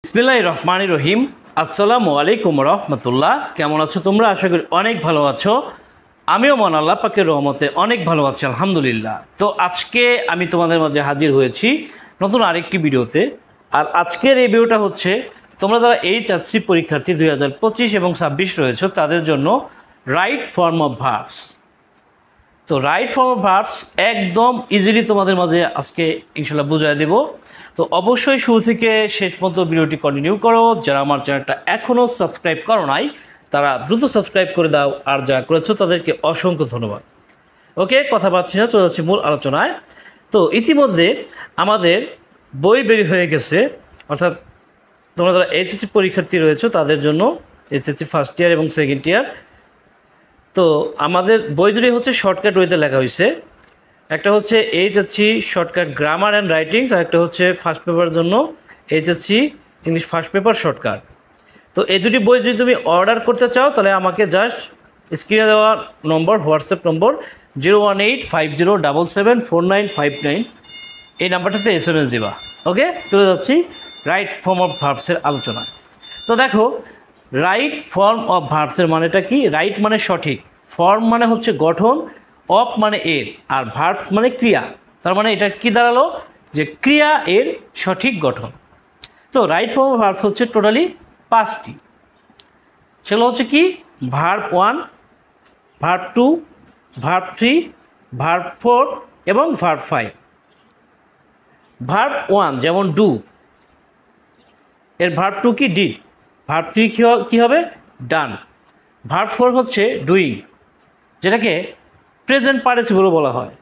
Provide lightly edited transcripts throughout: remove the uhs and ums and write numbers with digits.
বিসমিল্লাহির রহমানির রহিম। আসসালামু আলাইকুম রহমতুল্লাহ। কেমন আছো তোমরা? আশা করি অনেক ভালো আছো। আমিও মন আল্লাহ পাকের রহমতে অনেক ভালো আছি, আলহামদুলিল্লাহ। তো আজকে আমি তোমাদের মাঝে হাজির হয়েছি নতুন আরেকটি ভিডিওতে। আর আজকের এই ভিডিওটা হচ্ছে তোমরা যারা এইচএসসি পরীক্ষার্থী 2025 এবং 26 রয়েছে তাদের জন্য রাইট ফর্ম অফ ভার্বস। তো রাইট ফর্ম অফ ভার্বস একদম ইজিলি তোমাদের মাঝে আজকে ইনশাল্লাহ বুঝিয়ে দেব। তো অবশ্যই শুরু থেকে শেষ পর্যন্ত ভিডিওটি কন্টিনিউ করো। যারা আমার চ্যানেলটা এখনও সাবস্ক্রাইব করো নাই তারা দ্রুত সাবস্ক্রাইব করে দাও, আর যারা করেছো তাদেরকে অসংখ্য ধন্যবাদ। ওকে, কথা পাচ্ছি না, চলে যাচ্ছি মূল আলোচনায়। তো ইতিমধ্যে আমাদের বই বের হয়ে গেছে, অর্থাৎ তোমরা যারা এইচএসসি পরীক্ষার্থী রয়েছে তাদের জন্য এইচএসসি ফার্স্ট ইয়ার এবং সেকেন্ড ইয়ার। তো আমাদের বই দুটি হচ্ছে শর্টকাট ওয়েতে লেখা হয়েছে। একটা হচ্ছে HSC shortcut grammar and writings, আর একটা হচ্ছে ফার্স্ট পেপারের জন্য HSC English first paper shortcut. তো এই দুটি বই যদি তুমি অর্ডার করতে চাও তাহলে আমাকে জাস্ট স্ক্রিনে দেওয়া নম্বর, হোয়াটসঅ্যাপ নম্বর 01850774959, এই নাম্বারটাতে SMS দেবা। ওকে, চলে যাচ্ছি রাইট ফর্ম অফ ভার্বসের আলোচনায়। তো দেখো, রাইট ফর্ম অফ ভার্বসের মানেটা কি? রাইট মানে সঠিক, ফর্ম মানে হচ্ছে গঠন, অফ মানে এর, আর ভার্বস মানে ক্রিয়া। তার মানে এটা কি দাঁড়ালো? যে ক্রিয়া এর সঠিক গঠন। তো রাইট ফর্ম অফ ভার্বস হচ্ছে টোটালি 5টি। সেগুলো হচ্ছে কি? ভার্ব 1, ভার্ব 2, ভার্ব 3, ভার্ব 4 এবং ভার্ব 5। ভার্ব 1 যেমন ডু, এর ভার্ব 2 কি? ডিড। ভার্ব 3 কী হবে? ডান। ভার্ব 4 হচ্ছে ডুইং, যেটাকে প্রেজেন্ট পার্টিসিপলও বলা হয়।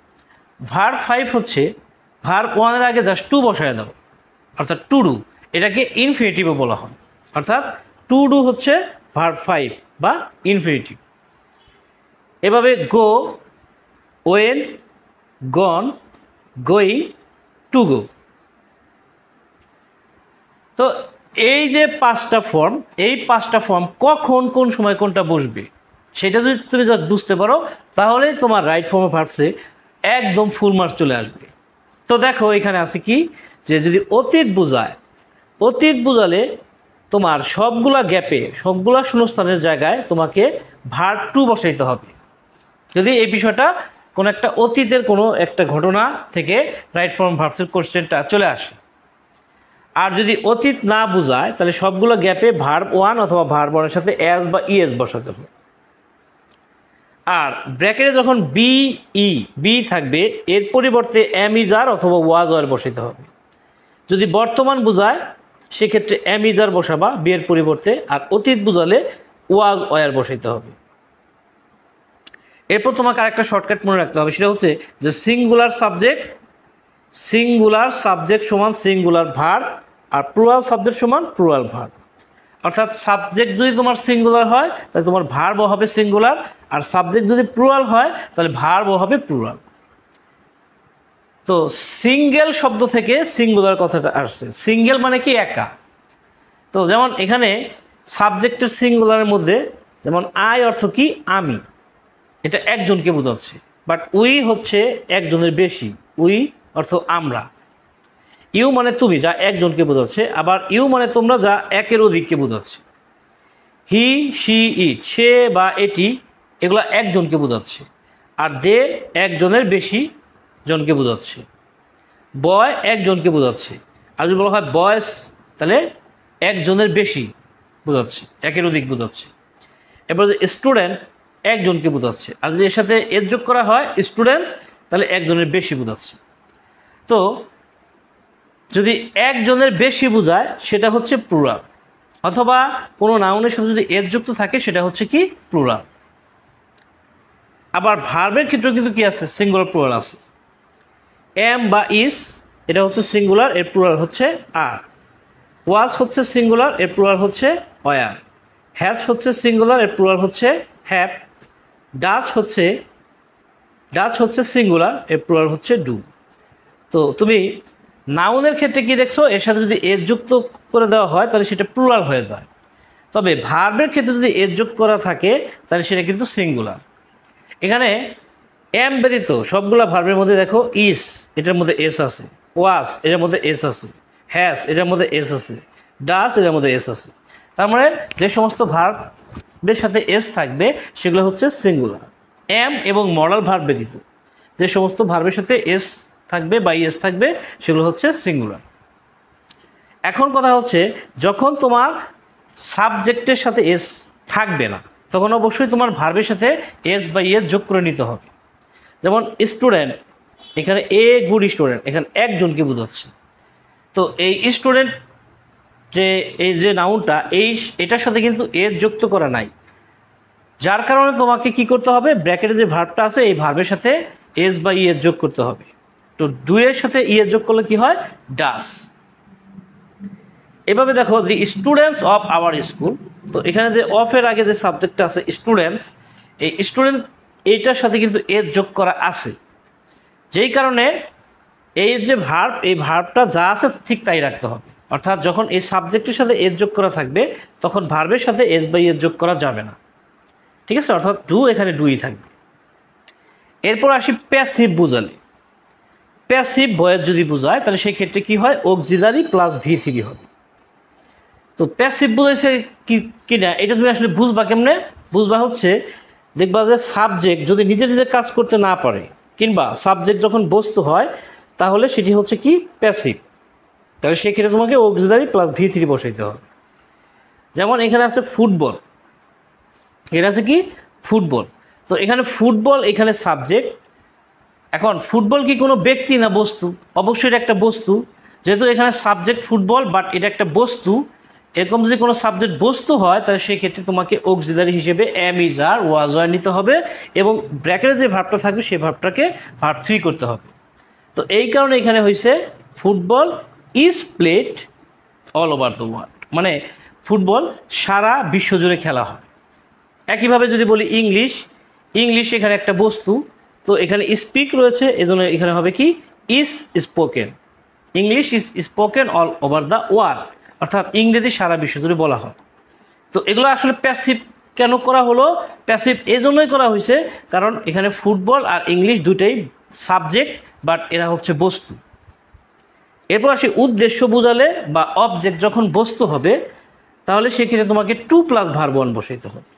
ভার্ব 5 হচ্ছে ভার্ব 1-এর আগে জাস্ট টু বসায় দাও, অর্থাৎ টু ডু, এটাকে ইনফিনিটিভও বলা হয়। অর্থাৎ টু ডু হচ্ছে ভার্ব 5 বা ইনফিনিটিভ। এভাবে go, went, gone, going, to go. তো এই যে 5টা ফর্ম, এই 5টা ফর্ম কখন কোন সময় কোনটা বসবে সেটা যদি তুমি বুঝতে পারো তাহলেই তোমার রাইট ফর্ম অফ ভার্বসে একদম ফুল মার্কস চলে আসবে। তো দেখো এখানে আছে কি, যে যদি অতীত বোঝায়, অতীত বোঝালে তোমার সবগুলা গ্যাপে, সবগুলা শূন্যস্থানের জায়গায় তোমাকে ভার্ব 2 বসাইতে হবে। যদি এই বিষয়টা কোনো একটা অতীতের কোনো একটা ঘটনা থেকে রাইট ফর্ম ভার্বসের কোশ্চেনটা চলে আসে। আর যদি অতীত না বোঝায় তাহলে সবগুলো গ্যাপে ভার্ব 1 অথবা ভার্ব 1-এর সাথে এস বা ইএস বসাতে হবে। আর ব্র্যাকেটে যখন বি থাকবে এর পরিবর্তে এম ইজ আর অথবা ওয়াজ ওয়ার বসাইতে হবে। যদি বর্তমান বোঝায় সেক্ষেত্রে এম ইজ আর বসাবা বি এর পরিবর্তে, আর অতীত বোঝালে ওয়াজ ওয়ার বসাইতে হবে। এরপর তোমাকে আরেকটা শর্টকাট মনে রাখতে হবে, সেটা হচ্ছে যে সিঙ্গুলার সাবজেক্ট সমান সিঙ্গুলার ভার্ব, আর প্লুরাল সাবজেক্ট সমান প্লুরাল ভার্ব। অর্থাৎ সাবজেক্ট যদি তোমার সিঙ্গুলার হয় তাহলে তোমার ভার্বও হবে সিঙ্গুলার, আর সাবজেক্ট যদি প্লুরাল হয় তাহলে ভার্বও হবে প্লুরাল। তো সিঙ্গেল শব্দ থেকে সিঙ্গুলার কথাটা আসছে। সিঙ্গেল মানে কি? একা। তো যেমন এখানে সাবজেক্টের সিঙ্গুলারের মধ্যে যেমন আই অর্থ কি? আমি, এটা একজনকে বোঝাচ্ছে। বাট উই হচ্ছে একজনের বেশি, উই অর্থ আমরা। ইউ মানে তুমি, যা একজনকে বোঝাচ্ছে। আবার ইউ মানে তোমরা, যা একের অধিককে বোঝাচ্ছে। হি, শি, ইট, সে বা এটি, এগুলো একজনকে বোঝাচ্ছে। আর দে একজনের বেশি জনকে বোঝাচ্ছে। বয় একজনকে বোঝাচ্ছে। আর যদি বলা হয় বয়েস তাহলে একজনের বেশি বোঝাচ্ছে, একের অধিক বোঝাচ্ছে। এবার স্টুডেন্ট একজনকে বোঝাচ্ছে। আর যদি এর সাথে এর যোগ করা হয় স্টুডেন্টস তাহলে একজনের বেশি বোঝাচ্ছে। তো যদি একজনের বেশি বোঝায় সেটা হচ্ছে প্লুরাল, অথবা কোনো নাউনের সাথে যদি এর যুক্ত থাকে সেটা হচ্ছে কি? প্লুরাল। আবার ভার্বের ক্ষেত্রে কিন্তু কি আছে? সিঙ্গুলার প্লুরাল আছে। এম বা ইস, এটা হচ্ছে সিঙ্গুলার, এর প্লুরাল হচ্ছে আর। ওয়াজ হচ্ছে সিঙ্গুলার, এর প্লুরাল হচ্ছে ওয়ার। হ্যাজ হচ্ছে সিঙ্গুলার, এর প্লুরাল হচ্ছে হ্যাভ। ডাচ হচ্ছে সিঙ্গুলার, এর প্লুরাল হচ্ছে ডু। তো তুমি নাউনের ক্ষেত্রে কি দেখছো? এর সাথে যদি এর যুক্ত করে দেওয়া হয় তাহলে সেটা প্লুরাল হয়ে যায়। তবে ভার্বের ক্ষেত্রে যদি এর যোগ করা থাকে তাহলে সেটা কিন্তু সিঙ্গুলার। এখানে এম ব্যতীত সবগুলা ভার্বের মধ্যে দেখো ইস, এটার মধ্যে এস আছে। ওয়াজ, এটার মধ্যে এস আছে। হ্যাজ, এটার মধ্যে এস আছে। ডাস, এর মধ্যে এস আছে। তার মানে যে সমস্ত ভার্বের সাথে এস থাকবে সেগুলো হচ্ছে সিঙ্গুলার। এম এবং মডাল ভার্ব ব্যতীত যে সমস্ত ভার্বের সাথে এস থাকবে বা এস থাকবে সেগুলো হচ্ছে সিঙ্গুলার। এখন কথা হচ্ছে যখন তোমার সাবজেক্টের সাথে এস থাকবে না তখন অবশ্যই তোমার ভার্বের সাথে এস বা ইয়েস যোগ করে নিতে হবে। যেমন স্টুডেন্ট, এখানে এ গুড স্টুডেন্ট, এখানে একজনকে বোঝাচ্ছে। তো এই স্টুডেন্ট এই যে নাউনটা এটার সাথে কিন্তু এস যুক্ত করা নাই, যার কারণে তোমাকে কি করতে হবে, ব্র্যাকেটে যে ভার্বটা আছে এই ভার্বের সাথে এস বা ইয়েস যোগ করতে হবে। তো ডুয়ের সাথে ইয়েস যোগ করলে কি হয়, ডাস। এভাবে দেখো the students of our school, তো এখানে যে অফের আগে যে সাবজেক্টটা আছে স্টুডেন্টস, এই স্টুডেন্ট এইটার সাথে কিন্তু এস যোগ করা আছে, যেই কারণে এই যে ভার্ব এই ভার্বটা যা আছে ঠিক তাই রাখতে হবে। অর্থাৎ যখন এই সাবজেক্টের সাথে এস যোগ করা থাকবে তখন ভার্বের সাথে এস বা ইয়েস যোগ করা যাবে না, ঠিক আছে? অর্থাৎ ডু এখানে ডুই থাকবে। এরপর আসি প্যাসিভ বুঝালে। প্যাসিভ ভয়েস যদি বোঝায় তাহলে সেই ক্ষেত্রে কি হয়, অক্সিলারি প্লাস V3 হবে। তো প্যাসিভ বুঝাইছে কি না এটা তুমি আসলে বুঝবা কেমনে? বুঝবা হচ্ছে দেখবা যে সাবজেক্ট যদি নিজে নিজে কাজ করতে না পারে কিংবা সাবজেক্ট যখন বস্তু হয় তাহলে সেটি হচ্ছে কি প্যাসিভ, তাহলে সেক্ষেত্রে তোমাকে অক্সিলারি প্লাস V3 বসাইতে হবে। যেমন এখানে আছে ফুটবল, এটা আছে কি ফুটবল, তো এখানে ফুটবল এখানে সাবজেক্ট। এখন ফুটবল কি কোনো ব্যক্তি না বস্তু? অবশ্যই এটা একটা বস্তু, যেহেতু এখানে সাবজেক্ট ফুটবল বাট এটা একটা বস্তু। এরকম যদি কোনো সাবজেক্ট বস্তু হয় তাহলে সেই ক্ষেত্রে তোমাকে অক্সিলারি হিসেবে am is are was were নিতে হবে এবং ব্র্যাকেটে যে ভার্বটা থাকবে সেই ভার্বটাকে ভার্ব 3 করতে হবে। তো এই কারণে এখানে হয়েছে football is played all over the world, মানে ফুটবল সারা বিশ্বজুড়ে খেলা হয়। একইভাবে যদি বলি ইংলিশ এখানে একটা বস্তু, তো এখানে স্পিক রয়েছে, এজন্য এখানে হবে কি is spoken, English is spoken all over the world, অর্থাৎ ইংরেজি সারা বিশ্ব জুড়ে বলা হয়। তো এগুলো আসলে প্যাসিভ কেন করা হলো? প্যাসিভ এই জন্যই করা হয়েছে কারণ এখানে ফুটবল আর ইংলিশ দুটোই সাবজেক্ট বাট এরা হচ্ছে বস্তু। এরপর আসি উদ্দেশ্য বোঝালে বা অবজেক্ট যখন বস্তু হবে তাহলে সেক্ষেত্রে তোমাকে 2 + ভার্ব 1 বসাইতে হবে।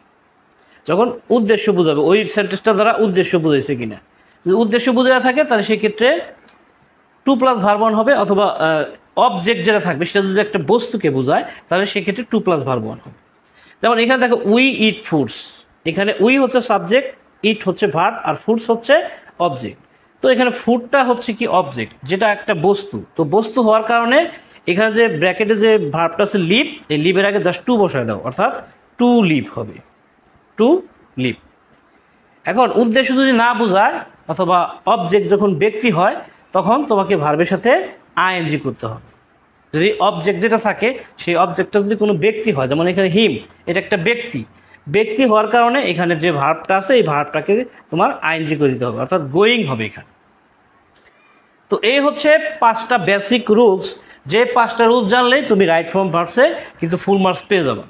যখন উদ্দেশ্য বোঝাবে ওই সেন্টেন্সটা দ্বারা উদ্দেশ্য বুঝাইছে কিনা, যদি উদ্দেশ্য বোঝা থাকে তাহলে সেক্ষেত্রে 2 + ভার্ব 1 হবে, অথবা অবজেক্ট যেটা থাকবে সেটা যদি একটা বস্তুকে বোঝায় তাহলে সেক্ষেত্রে 2 + ভার্ব 1 হবে। যেমন এখানে দেখো উই ইট ফুডস, এখানে উই হচ্ছে সাবজেক্ট, ইট হচ্ছে ভার্ব আর ফুডস হচ্ছে অবজেক্ট। তো এখানে ফুডটা হচ্ছে কি অবজেক্ট, যেটা একটা বস্তু। তো বস্তু হওয়ার কারণে এখানে যে ব্র্যাকেটে যে ভার্বটা আছে লিভ, এই লিভের আগে জাস্ট 2 বসায় দাও, অর্থাৎ টু লিভ হবে, টু লিভ। এখন উদ্দেশ্য যদি না বোঝায় অথবা অবজেক্ট যখন ব্যক্তি হয় তখন তোমাকে ভার্বের সাথে আইএনজি করতে হবে। যদি অবজেক্ট যেটা থাকে সেই অবজেক্টটা যদি কোনো ব্যক্তি হয়, যেমন এখানে হিম, এটা একটা ব্যক্তি হওয়ার কারণে এখানে যে ভার্বটা আছে এই ভার্বটাকে তোমার আইএনজি করে দিতে হবে, অর্থাৎ গোয়িং হবে এখানে। তো এই হচ্ছে 5টা বেসিক রুলস, যে 5টা রুলস জানলেই তুমি রাইট ফর্ম ভার্বসে কিন্তু ফুল মার্কস পেয়ে যাবে।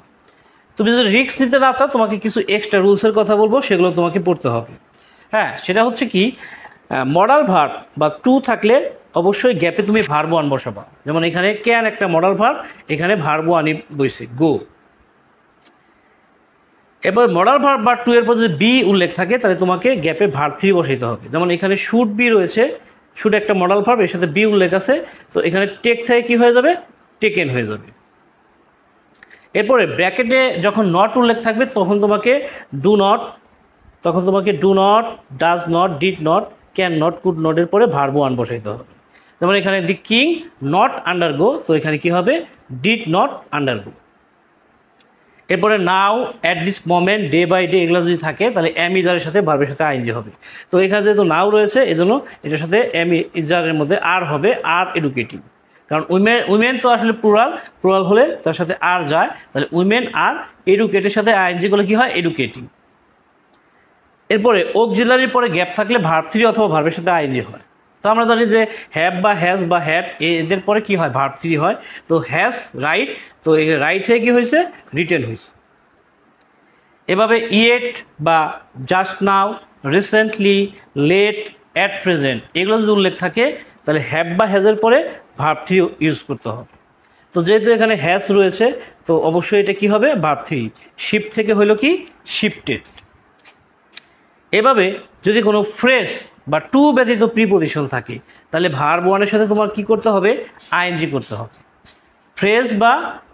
তুমি যদি রিস্ক নিতে না চাও তোমাকে কিছু এক্সট্রা রুলসের কথা বলবো, সেগুলো তোমাকে পড়তে হবে। হ্যাঁ, সেটা হচ্ছে কি মডাল ভার্ব বা টু থাকলে অবশ্যই গ্যাপে তুমি ভার্ব 1 বসাবা। যেমন এখানে ক্যান একটা মডাল ভার্ব, এখানে ভার্ব 1 বইছে গো। এবার মডাল ভার্ব বা টু এর পর যদি বি উল্লেখ থাকে তাহলে তোমাকে গ্যাপে ভার্ব 3 বসাইতে হবে। যেমন এখানে শুড বি রয়েছে, শুড একটা মডাল ভার্ব, এর সাথে বি উল্লেখ আছে, তো এখানে টেক থেকে কি হয়ে যাবে, টেকেন হয়ে যাবে। এরপরে ব্র্যাকেটে যখন নট উল্লেখ থাকবে তখন তোমাকে do not, does not, did not, can not, could নটের পরে ভার্ব 1 বসাইতে হবে। যেমন এখানে দি কিং নট আন্ডারগো, তো এখানে কি হবে ডিড নট আন্ডারগো। এরপরে now, at this moment, day by day, এগুলো যদি থাকে তাহলে এম ইজারের সাথে ভার্বের সাথে আইএনজি হবে। তো এখানে যেহেতু নাও রয়েছে এজন্য এটার সাথে এম ইজারের মধ্যে আর হবে, আর এডুকেটিং, কারণ উইমেন তো আসলে প্লুরাল হলে তার সাথে আর যায়, তাহলে উইমেন আর এডুকেটের সাথে আইএনজি করলে কি হয় এডুকেটিং। এরপরে অক্সিলারির পরে গ্যাপ থাকলে ভার্ব 3 অথবা ভার্বের সাথে আইএনজি হয়। তো আমরা জানি যে হ্যাভ বা হ্যাজ বা হ্যাড এদের পরে কি হয় ভার্ব 3 হয়। তো হ্যাজ রাইট, তো এই রাইট থেকে কী হয়েছে রিটেন হয়েছে। এভাবে ইয়েট বা just now, recently, late, at present এগুলো যদি উল্লেখ থাকে তাহলে হ্যাভ বা হ্যাজের পরে ভার্ব 3 ইউজ করতে হবে। তো যেহেতু এখানে হ্যাজ রয়েছে তো অবশ্যই এটা কি হবে ভার্ব থ্রি। শিফট থেকে হলো কি শিফটেড। এভাবে যদি কোনো ফ্রেজ বা টু ব্যতীত প্রিপোজিশন থাকে তাহলে ভার্ব ওয়ানের সাথে তোমার কি করতে হবে আইএনজি করতে হবে। ফ্রেজ বা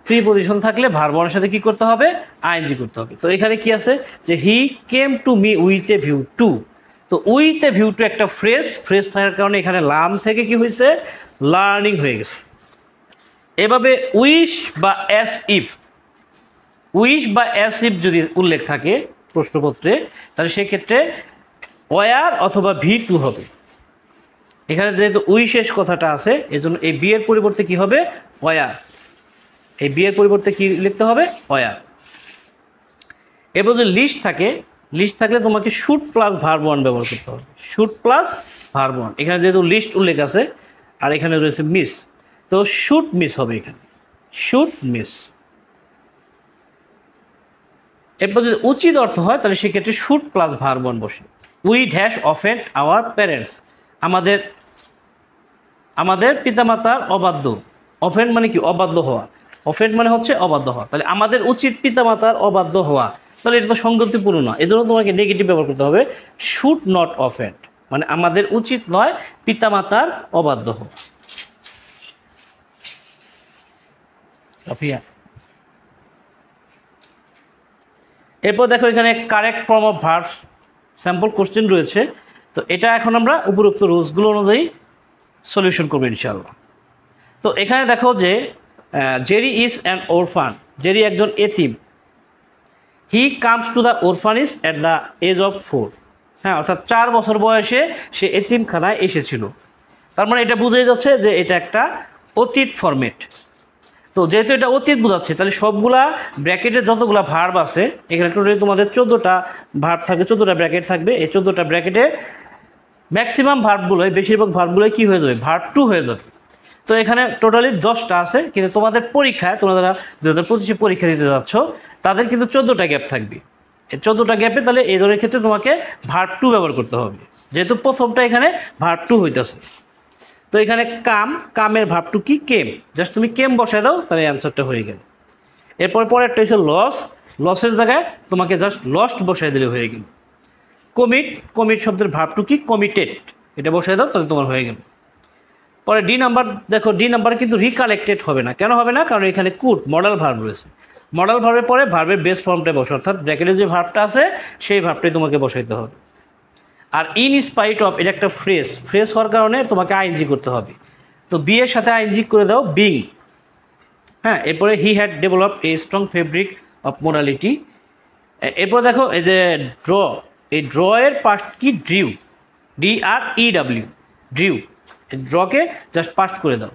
প্রিপোজিশন থাকলে ভার্ব ওয়ানের সাথে কি করতে হবে আইএনজি করতে হবে। তো এখানে কি আছে যে he came to me with a view to. তো উইথ এ ভিউ টু একটা ফ্রেজ থাকার কারণে এখানে লার্ন থেকে কি হয়েছে লার্নিং হয়ে গেছে। এভাবে উইশ বা অ্যাজ ইফ যদি উল্লেখ থাকে প্রশ্নপত্রে তাহলে সেক্ষেত্রে ওয়ার অথবা ভি টু হবে। এখানে যেহেতু উইশেষ কথাটা আছে এজন্য এই বি এর পরিবর্তে কি হবে ওয়ার। এই বি এর পরিবর্তে কি লিখতে হবে ওয়ার। এবার যদি লিস্ট থাকলে তোমাকে শুড প্লাস ভার্ব ওয়ান ব্যবহার করতে হবে। Should plus verb one. এখানে যেহেতু লিস্ট উল্লেখ আছে আর এখানে রয়েছে মিস, তো শুড মিস হবে এখানে শুড মিস। এরপর যদি উচিত অর্থ হয় তাহলে সেক্ষেত্রে শুড প্লাস ভার্ব ওয়ান বসে। We dash offend our parents. আমাদের পিতামাতার অবাধ্য। অফেন্ড মানে কি অবাধ্য হওয়া। অফেন্ড মানে হচ্ছে অবাধ্য হওয়া। তাহলে আমাদের উচিত পিতামাতার অবাধ্য হওয়া, তাহলে এটা তো সংগতিপূর্ণ না, এজন্য তোমাকে নেগেটিভ ব্যবহার করতে হবে শুড নট অফেন্ড, মানে আমাদের উচিত নয় পিতামাতার অবাধ্য হওয়া। এরপর দেখো এখানে correct form of verbs sample question রয়েছে। তো এটা এখন আমরা উপরোক্ত রুলসগুলো অনুযায়ী সলিউশন করবো ইনশাআল্লাহ। তো এখানে দেখো যে Jerry is an orphan. Jerry একজন এতিম। He comes to the orphanage at the age of 4। হ্যাঁ, অর্থাৎ 4 বছর বয়সে সে এতিমখানায় এসেছিল। তার মানে এটা বুঝে যাচ্ছে যে এটা একটা অতীত ফরম্যাট। তো যেহেতু এটা অতীত বোঝাচ্ছে তাহলে সবগুলা ব্র্যাকেটে যতগুলা ভার্ব আছে এখানে টোটালি তোমাদের 14টা ভার্ব থাকবে, 14টা ব্র্যাকেট থাকবে। এই 14টা ব্র্যাকেটে ম্যাক্সিমাম ভার্বগুলোই বেশিরভাগ ভার্বগুলোই কী হয়ে যাবে ভার্ব টু হয়ে যাবে। তো এখানে টোটালি 10টা আছে, কিন্তু তোমাদের পরীক্ষায় তোমরা যারা 2025 পরীক্ষা দিতে যাচ্ছ তাদের কিন্তু 14টা গ্যাপ থাকবে। এই 14টা গ্যাপে তাহলে এই ধরনের ক্ষেত্রে তোমাকে ভার্ব টু ব্যবহার করতে হবে, যেহেতু প্রথমটা এখানে ভার্ব টু হইতেছে। তো এখানে কামের ভার্ব টু কি কেম, জাস্ট তুমি কেম বসায় দাও তাহলে অ্যান্সারটা হয়ে গেল। পরেরটা হচ্ছে লসের জায়গায় তোমাকে জাস্ট লস্ট বসায় দিলে হয়ে গেল। কমিট শব্দের ভার্ব টু কি কমিটেড, এটা বসায় দাও তাহলে তোমার হয়ে গেল। পরে ডি নাম্বার দেখো, ডি নাম্বার কিন্তু রিকালেক্টেড হবে না। কেন হবে না? কারণ এখানে কুড মডাল ভার্ব রয়েছে। মডাল ভার্বের পরে ভার্বের বেস ফর্মটা বসে, অর্থাৎ ব্র্যাকেটে যে ভার্বটা আছে সেই ভার্বটাই তোমাকে বসাইতে হবে। আর ইন স্পাইট অফ এটা একটা ফ্রেজ হওয়ার কারণে তোমাকে আইএনজি করতে হবে। তো বি এর সাথে আইএনজি করে দাও বিং। হ্যাঁ, এরপরে he had developed a strong fabric of morality. এরপর দেখো এই যে ড্র, এই ড্র এর পাস্ট কি ড্রিউ, DREW ড্রিউ। ড্রকে জাস্ট পাস্ট করে দাও।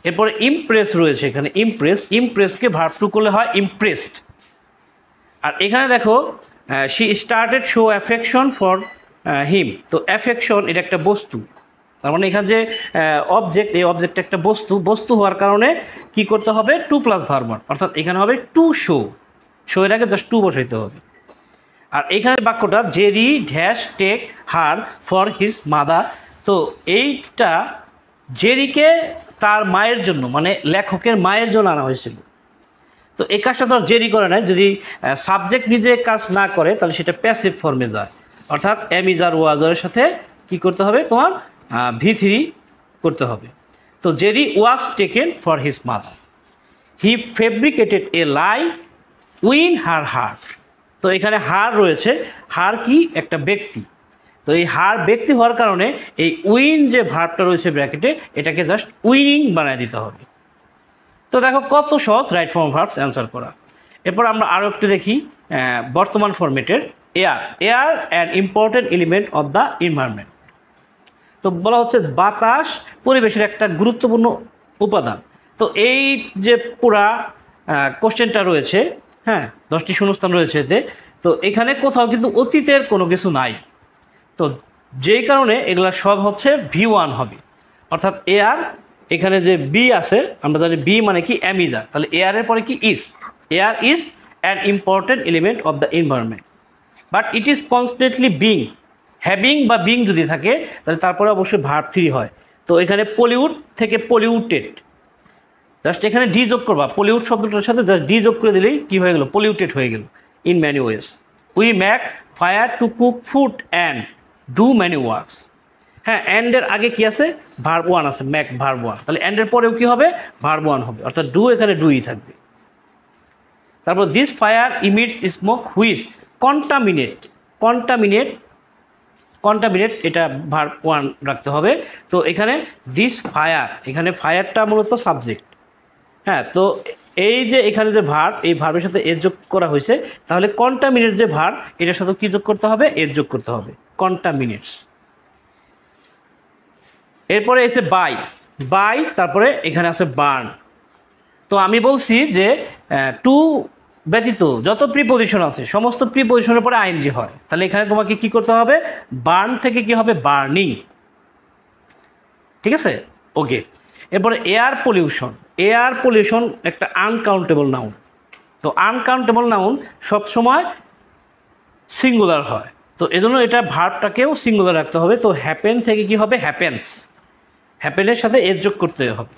এরপরে ইমপ্রেস রয়েছে এখানে, ইমপ্রেসকে ভার্ব টু করলে হয় ইমপ্রেসড। আর এখানে দেখো she started show affection for him. তো অ্যাফেকশন এটা একটা বস্তু, তার মানে এখানে যে অবজেক্ট, এই অবজেক্টটা একটা বস্তু হওয়ার কারণে কি করতে হবে টু প্লাস ভার্ব ওয়ান, অর্থাৎ এখানে হবে টু শো এর আগে জাস্ট টু বসাইতে হবে। আর এখানে বাক্যটা Jerry dash take her for his mother. তো এইটা জেরিকে তার মায়ের জন্য, মানে লেখকের মায়ের জন্য আনা হয়েছিল। তো এই কাজটা তো আর জেরি করে নাই। যদি সাবজেক্ট নিজে কাজ না করে তাহলে সেটা প্যাসিভ ফর্মে যায়, অর্থাৎ এম ইজ আর ওয়াজের সাথে কি করতে হবে তোমার V3 করতে হবে। তো Jerry was taken for his mother. He fabricated A lie win her heart. তো এখানে হার রয়েছে, হার কি একটা ব্যক্তি। তো এই হার ব্যক্তি হওয়ার কারণে এই উইন যে ভার্বটা রয়েছে ব্র্যাকেটে এটাকে জাস্ট উইনিং বানিয়ে দিতে হবে। তো দেখো কত সহজ রাইট ফর্ম ভার্বস অ্যান্সার করা। এরপর আমরা আরও একটু দেখি বর্তমান ফরম্যাটের air an important element of the environment. তো বলা হচ্ছে বাতাস পরিবেশের একটা গুরুত্বপূর্ণ উপাদান। তো এই যে পুরা কোশ্চেনটা রয়েছে, হ্যাঁ 10টি শূন্যস্থান রয়েছে এতে। তো এখানে কোথাও কিন্তু অতীতের কোনো কিছু নাই। তো যেই কারণে এগুলা সব হচ্ছে V1 হবে, অর্থাৎ এয়ার এখানে যে বি আছে আমরা জানি বি মানে কি অ্যামিজার, তাহলে এয়ারের পরে কি is. Air is an important element of the environment but it is constantly being. Having বা বিং যদি থাকে তাহলে তারপরে অবশ্যই ভার্ব 3 হয়। তো এখানে পলিউট থেকে পলিউটেড, জাস্ট এখানে ডি যোগ করবা, পলিউট শব্দটার সাথে জাস্ট ডি যোগ করে দিলেই কী হয়ে গেল, পলিউটেড হয়ে গেল। In many ways we make fire to cook food and do many works. হ্যাঁ, অ্যান্ডের আগে কি আছে, ভার্ব ওয়ান আছে, ম্যাক ভার্ব ওয়ান, তাহলে অ্যান্ডের পরেও কী হবে, ভার্ব ওয়ান হবে, অর্থাৎ ডু এখানে ডুই থাকবে। তারপর this fire ইমিটস smoke which contaminate, contaminate, contaminate এটা ভার্ব ওয়ান রাখতে হবে। তো এখানে দিস ফায়ার, এখানে ফায়ারটা মূলত সাবজেক্ট। হ্যাঁ, তো এই যে এখানে যে ভার্ব, এই ভার্বের সাথে এর যোগ করা হয়েছে, তাহলে কন্টামিনেট যে ভার্ব এটার সাথে কী যোগ করতে হবে, এর যোগ করতে হবে, কন্টামিনেটস। এরপরে এসে বাই, বাই, তারপরে এখানে আছে বার্ন। তো আমি বলছি যে টু ব্যতীত যত প্রিপোজিশন আছে সমস্ত প্রিপোজিশনের পরে আইএনজি হয়, তাহলে এখানে তোমাকে কি করতে হবে, বার্ন থেকে কি হবে, বার্নিং। ঠিক আছে, ওকে। এরপরে এয়ার পলিউশন, এয়ার পলিউশন একটা আনকাউন্টেবল নাউন। তো আনকাউন্টেবল নাউন সবসময় সিঙ্গুলার হয়, তো এজন্য এটা ভার্বটাকেও সিঙ্গুলার রাখতে হবে। তো হ্যাপেন থেকে কি হবে, হ্যাপেন্স, হ্যাপেনের সাথে এর যোগ করতে হবে।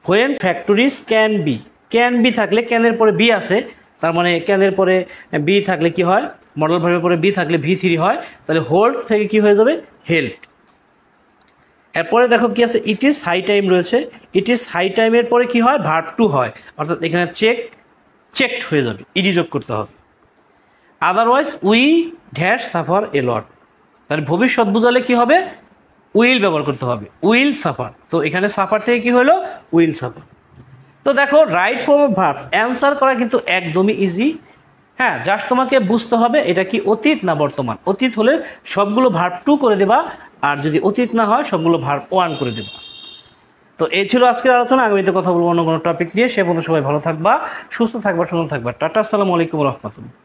When factories can be, can be থাকলে ক্যানের পরে বি আছে, তার মানে ক্যানের পরে বি থাকলে কি হয়, মডেল ভার্বের পরে বি থাকলে V3 হয়, তাহলে হোল্ড থেকে কি হয়ে যাবে, হেল্ড। এরপরে দেখো কি আছে, ইট ইজ হাই টাইম রয়েছে, ইট ইজ হাই টাইমের পরে কি হয়, ভার্ব টু হয়, অর্থাৎ এখানে চেক, চেকড হয়ে যাবে, ইডি যোগ করতে হবে। Otherwise we dash suffer a lot, তাহলে ভবিষ্যৎ বোঝালে কি হবে, উইল ব্যবহার করতে হবে, উইল সাফার। তো এখানে সাফার থেকে কি হলো, উইল সাফার। তো দেখো right form of verbs answer করা কিন্তু একদমই ইজি। হ্যাঁ, জাস্ট তোমাকে বুঝতে হবে এটা কি অতীত না বর্তমান। অতীত হলে সবগুলো ভার্ব টু করে দেবা, আর যদি অতীত না হয় সবগুলো ভার্ব ওয়ান করে দেবা। তো এই ছিল আজকের আলোচনা। আগামীতে কথা বলবো অন্য কোনো টপিক নিয়ে। সে পর্যন্ত সবাই ভালো থাকবা, সুস্থ থাকবা, সুন্দর থাকবা। টাটা, আসসালামু আলাইকুম রহমতুল্লাহ।